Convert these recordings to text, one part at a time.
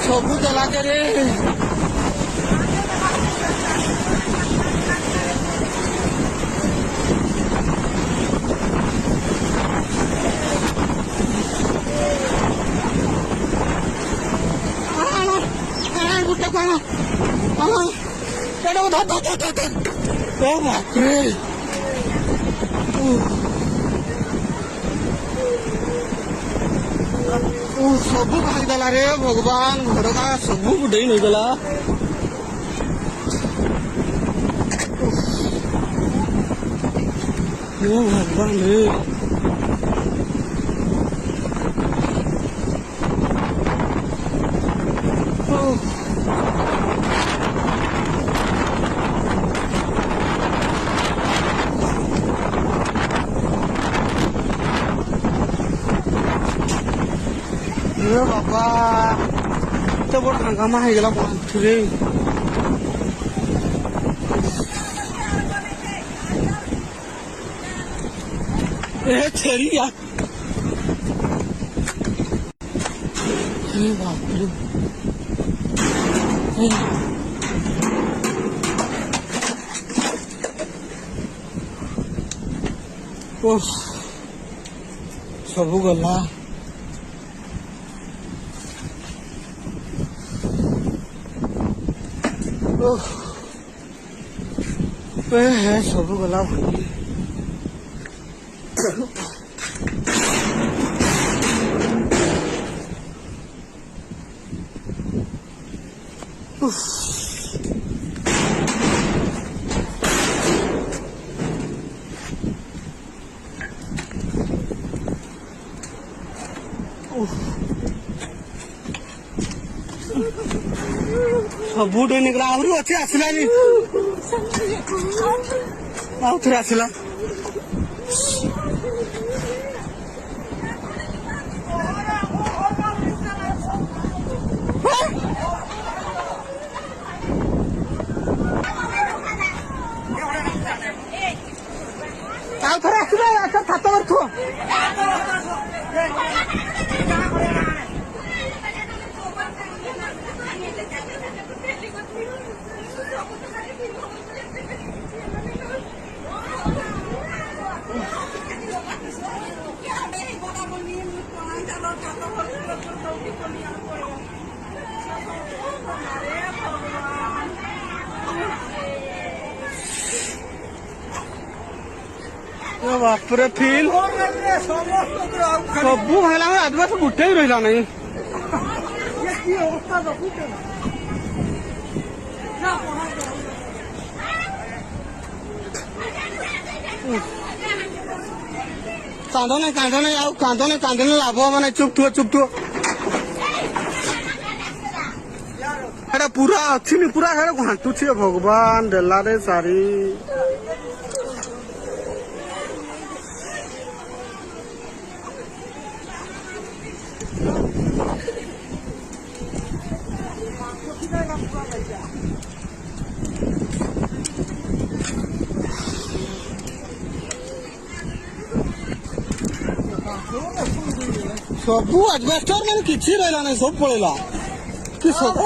सबू चला के रे सबू भागदेला रे भगवान घर का सबू बुढ़ई नहीं गला भगवान रे बाबा तो बहुत हंगामा है गला बांध रे ए छेड़ी यार बाप रे ओह सबू गला है सब गला सबू निकला आहरी अच्छे आसलानी आउ थे आसला ବାପରେ ଫିଲ୍ ସବୁ ହେଲା ଆଦିବାସୀ ଗୋଟେ ବି ରହିଲା ନାହିଁ। କାନ୍ଦ ନାହିଁ ଆଉ କାନ୍ଦିଲେ ଲାଭ ମାନେ ଚୁପ୍ ଥିବ ଏଟା ପୁରା ଅଛି ପୁରା ଘାଣ୍ଟୁଛି ଭଗବାନ ଦେଲାରେ ସାରି ସବୁ ଆଜବେଷ୍ଟର ମାନେ କିଛି ରହିଲା ନାହିଁ ସବୁ ପଳେଇଲା କି ସବୁ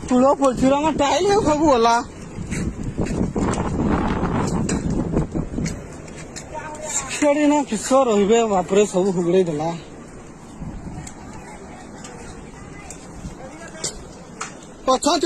ତୁଳ ପଡିଛି ଆମ ଟାଇଲ ସବୁ ଗଲା ସେଠି ନା କିସ ରହିବେ ବାପରେ ସବୁ ହୁଗଡେଇ ଦେଲା ଅଛନ୍ତି